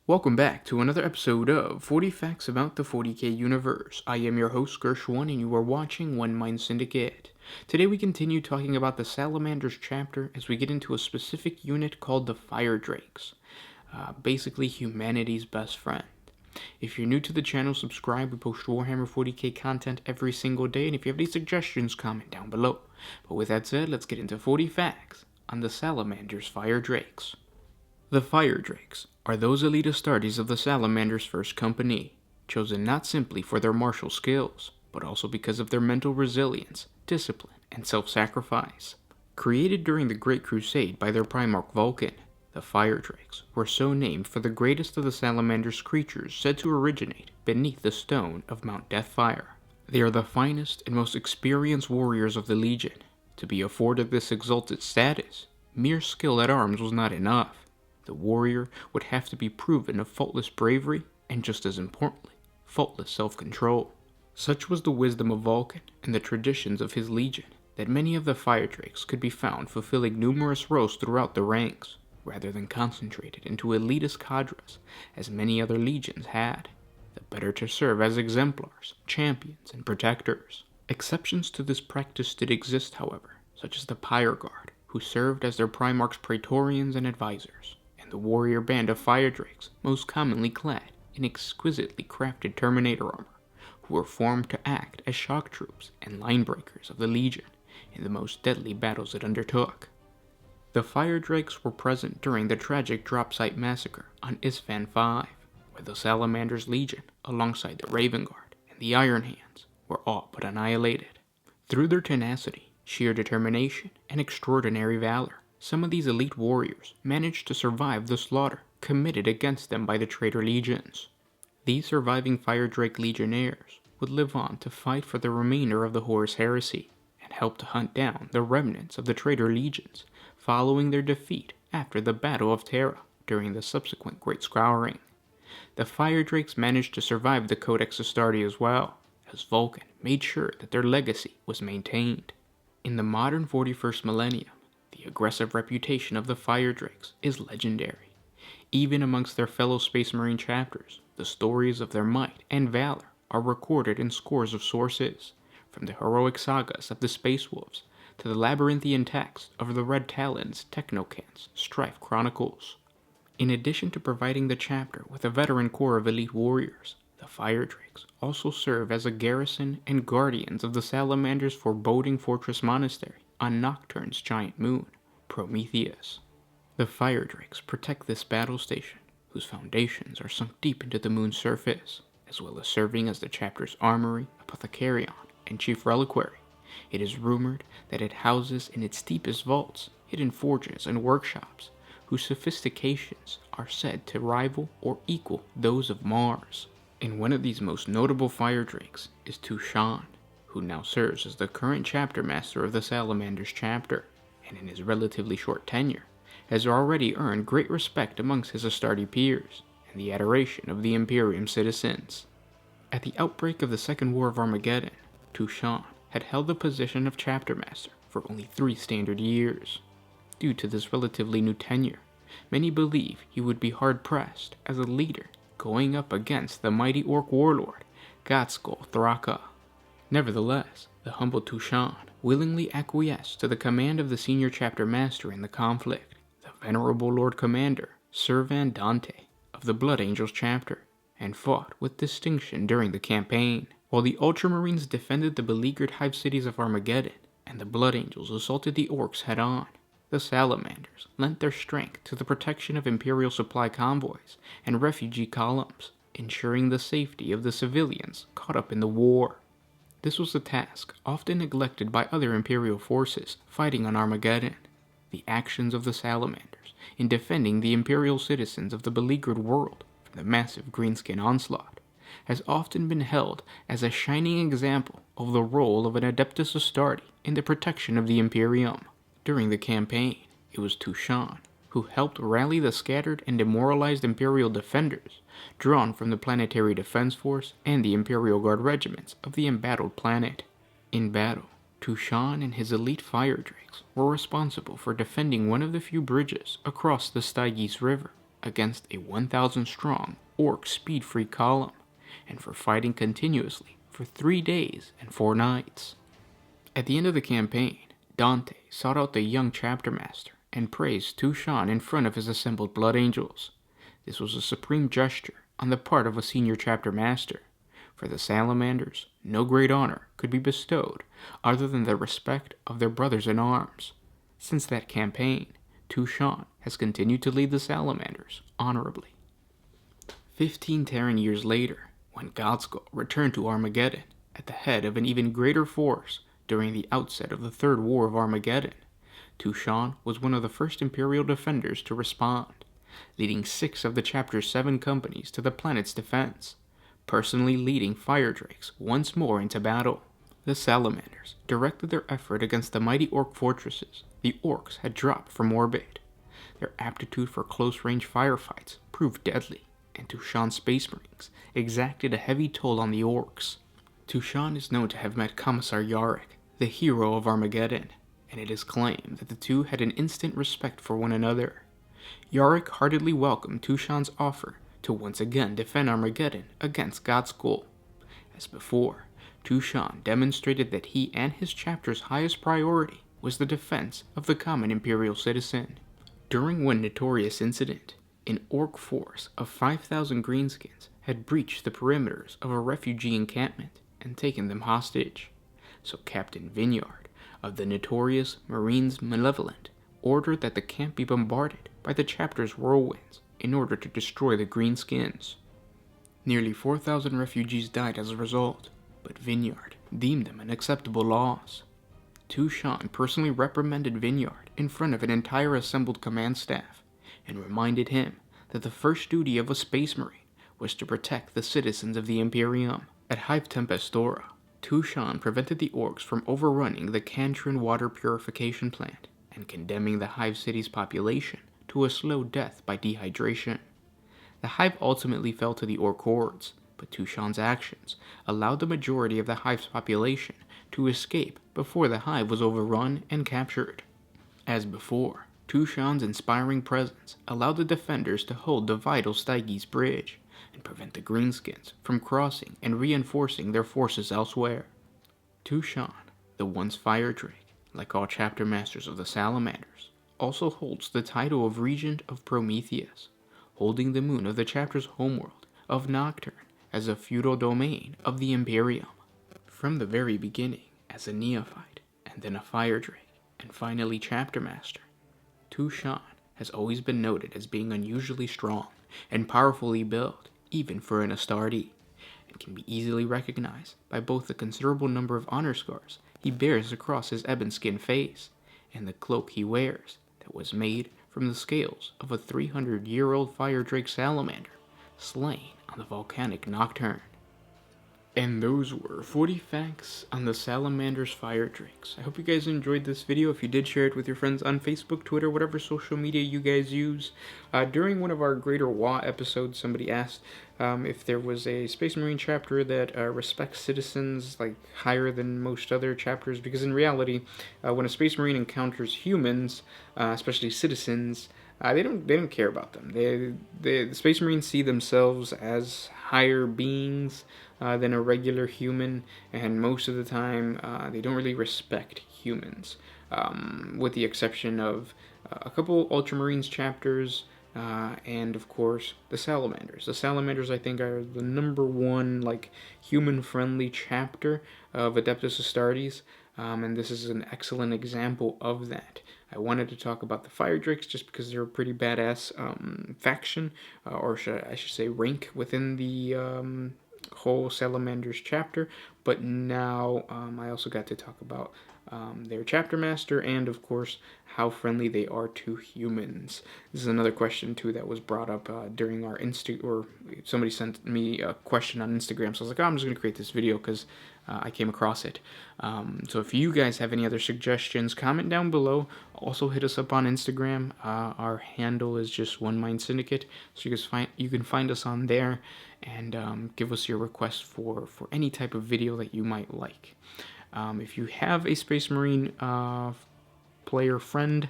Welcome back to another episode of 40 Facts About the 40K Universe. I am your host, Gershwin, and you are watching One Mind Syndicate. Today we continue talking about the Salamanders chapter as we get into a specific unit called the Firedrakes. Basically humanity's best friend. If you're new to the channel, subscribe. We post Warhammer 40K content every single day, and if you have any suggestions, comment down below. But with that said, let's get into 40 facts on the Salamanders Firedrakes. The Firedrakes are those elite Astartes of the Salamanders' First Company, chosen not simply for their martial skills, but also because of their mental resilience, discipline, and self-sacrifice. Created during the Great Crusade by their Primarch Vulcan, the Firedrakes were so named for the greatest of the Salamander's creatures said to originate beneath the stone of Mount Deathfire. They are the finest and most experienced warriors of the Legion. To be afforded this exalted status, mere skill at arms was not enough. The warrior would have to be proven of faultless bravery and, just as importantly, faultless self-control. Such was the wisdom of Vulcan and the traditions of his legion that many of the Firedrakes could be found fulfilling numerous roles throughout the ranks, rather than concentrated into elitist cadres as many other legions had, the better to serve as exemplars, champions, and protectors. Exceptions to this practice did exist, however, such as the Pyre Guard, who served as their Primarch's praetorians and advisors, and the warrior band of Firedrakes, most commonly clad in exquisitely crafted Terminator armor, who were formed to act as shock troops and line breakers of the Legion in the most deadly battles it undertook. The Firedrakes were present during the tragic Dropsite Massacre on Isfahan V, where the Salamanders Legion, alongside the Raven Guard and the Iron Hands, were all but annihilated. Through their tenacity, sheer determination, and extraordinary valor, some of these elite warriors managed to survive the slaughter committed against them by the traitor legions. These surviving Firedrake legionnaires would live on to fight for the remainder of the Horus Heresy and help to hunt down the remnants of the traitor legions following their defeat after the Battle of Terra during the subsequent Great Scouring. The Firedrakes managed to survive the Codex Astartes as well, as Vulcan made sure that their legacy was maintained. In the modern 41st millennium, the aggressive reputation of the Firedrakes is legendary. Even amongst their fellow Spacemarine chapters, the stories of their might and valor are recorded in scores of sources, from the heroic sagas of the Space Wolves to the labyrinthian text of the Red Talon's Technocant's Strife Chronicles. In addition to providing the chapter with a veteran corps of elite warriors, the Firedrakes also serve as a garrison and guardians of the Salamander's foreboding fortress monastery on Nocturne's giant moon, Prometheus. The Firedrakes protect this battle station, whose foundations are sunk deep into the moon's surface, as well as serving as the chapter's armory, apothecarion, and chief reliquary. It is rumored that it houses in its deepest vaults hidden forges and workshops, whose sophistications are said to rival or equal those of Mars. And one of these most notable Firedrakes is Tushan, who now serves as the current chapter master of the Salamanders chapter, and in his relatively short tenure, has already earned great respect amongst his Astarte peers, and the adoration of the Imperium citizens. At the outbreak of the Second War of Armageddon, Tushan had held the position of chapter master for only 3 standard years. Due to this relatively new tenure, many believe he would be hard-pressed as a leader going up against the mighty orc warlord, Gatskull Thraka. Nevertheless, the humble Tushan willingly acquiesced to the command of the senior chapter master in the conflict, the venerable Lord Commander, Sir Van Dante, of the Blood Angels chapter, and fought with distinction during the campaign. While the Ultramarines defended the beleaguered hive cities of Armageddon, and the Blood Angels assaulted the orcs head-on, the Salamanders lent their strength to the protection of Imperial supply convoys and refugee columns, ensuring the safety of the civilians caught up in the war. This was a task often neglected by other Imperial forces fighting on Armageddon. The actions of the Salamanders in defending the Imperial citizens of the beleaguered world from the massive greenskin onslaught has often been held as a shining example of the role of an Adeptus Astarte in the protection of the Imperium. During the campaign, it was Tushan who helped rally the scattered and demoralized Imperial defenders drawn from the Planetary Defense Force and the Imperial Guard regiments of the embattled planet. In battle, Tushan and his elite Firedrakes were responsible for defending one of the few bridges across the Stygies River against a 1,000 strong orc speed-free column, and for fighting continuously for 3 days and 4 nights. At the end of the campaign, Dante sought out the young chapter master and praised Tushan in front of his assembled blood angels. This was a supreme gesture on the part of a senior chapter master. For the Salamanders, no great honor could be bestowed other than the respect of their brothers in arms. Since that campaign, Tushan has continued to lead the Salamanders honorably. 15 Terran years later, when Godskull returned to Armageddon at the head of an even greater force during the outset of the Third War of Armageddon, Tushan was one of the first Imperial defenders to respond, leading 6 of the Chapter's 7 companies to the planet's defense, personally leading Firedrakes once more into battle. The Salamanders directed their effort against the mighty orc fortresses the orcs had dropped from orbit. Their aptitude for close-range firefights proved deadly, and Tushan's Spacemarines exacted a heavy toll on the orcs. Tushan is known to have met Commissar Yarick, the hero of Armageddon, and it is claimed that the two had an instant respect for one another. Yarick heartily welcomed Tushan's offer to once again defend Armageddon against Godskull. As before, Tushan demonstrated that he and his chapter's highest priority was the defense of the common Imperial citizen. During one notorious incident, an orc force of 5,000 greenskins had breached the perimeters of a refugee encampment and taken them hostage. So Captain Vineyard of the notorious Marines Malevolent ordered that the camp be bombarded by the chapter's whirlwinds in order to destroy the greenskins. Nearly 4,000 refugees died as a result, but Vineyard deemed them an acceptable loss. Tushan personally reprimanded Vineyard in front of an entire assembled command staff and reminded him that the first duty of a Space Marine was to protect the citizens of the Imperium. At Hive Tempestora, Tushan prevented the orcs from overrunning the Cantron water purification plant and condemning the Hive city's population to a slow death by dehydration. The Hive ultimately fell to the orc hordes, but Tushan's actions allowed the majority of the Hive's population to escape before the Hive was overrun and captured. As before, Tushan's inspiring presence allowed the defenders to hold the vital Styges Bridge and prevent the Greenskins from crossing and reinforcing their forces elsewhere. Tushan, the once Firedrake, like all chapter masters of the Salamanders, also holds the title of Regent of Prometheus, holding the moon of the chapter's homeworld of Nocturne as a feudal domain of the Imperium. From the very beginning, as a neophyte, and then a Firedrake, and finally chapter master, Tushan has always been noted as being unusually strong and powerfully built, even for an Astarte, and can be easily recognized by both the considerable number of honor scars he bears across his ebon-skinned face, and the cloak he wears that was made from the scales of a 300-year-old Firedrake salamander slain on the volcanic Nocturne. And those were 40 facts on the Salamanders Firedrakes. I hope you guys enjoyed this video. If you did, share it with your friends on Facebook, Twitter, whatever social media you guys use. During one of our Greater Wa episodes, somebody asked if there was a Space Marine chapter that respects citizens like higher than most other chapters, because in reality, when a Space Marine encounters humans, especially citizens, they don't care about them. The Space Marines see themselves as higher beings than a regular human, and most of the time they don't really respect humans, with the exception of a couple Ultramarines chapters, and of course the Salamanders. The Salamanders, I think, are the #1 like human-friendly chapter of Adeptus Astartes, and this is an excellent example of that. I wanted to talk about the Firedrakes just because they're a pretty badass faction, or I should say rank within the whole Salamanders chapter, but now I also got to talk about their chapter master and of course how friendly they are to humans. This is another question too that was brought up during our or somebody sent me a question on Instagram, so I was like, oh, I'm just going to create this video because I came across it. So if you guys have any other suggestions, comment down below. Also hit us up on Instagram. Our handle is just One Mind Syndicate, so you can find us on there and give us your requests for any type of video that you might like. If you have a Space Marine player friend,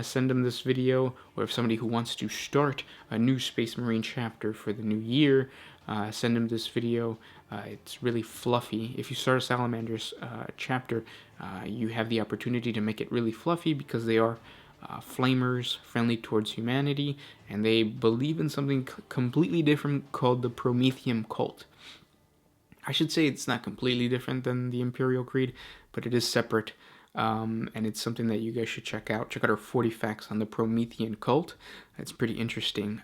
send them this video, or if somebody who wants to start a new Space Marine chapter for the new year, send them this video. It's really fluffy. If you start a Salamanders chapter, you have the opportunity to make it really fluffy because they are flamers, friendly towards humanity, and they believe in something completely different called the Promethean cult. I should say it's not completely different than the Imperial Creed, but it is separate, and it's something that you guys should check out. Check out our 40 facts on the Promethean cult. It's pretty interesting.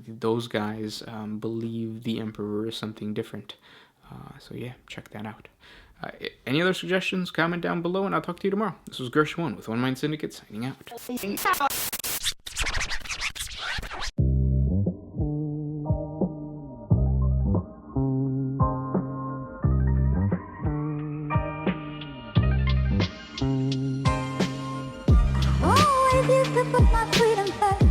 Those guys believe the Emperor is something different. So yeah, check that out. Any other suggestions? Comment down below, and I'll talk to you tomorrow. This was Gersh1 with One Mind Syndicate, signing out. Always used to put my freedom first.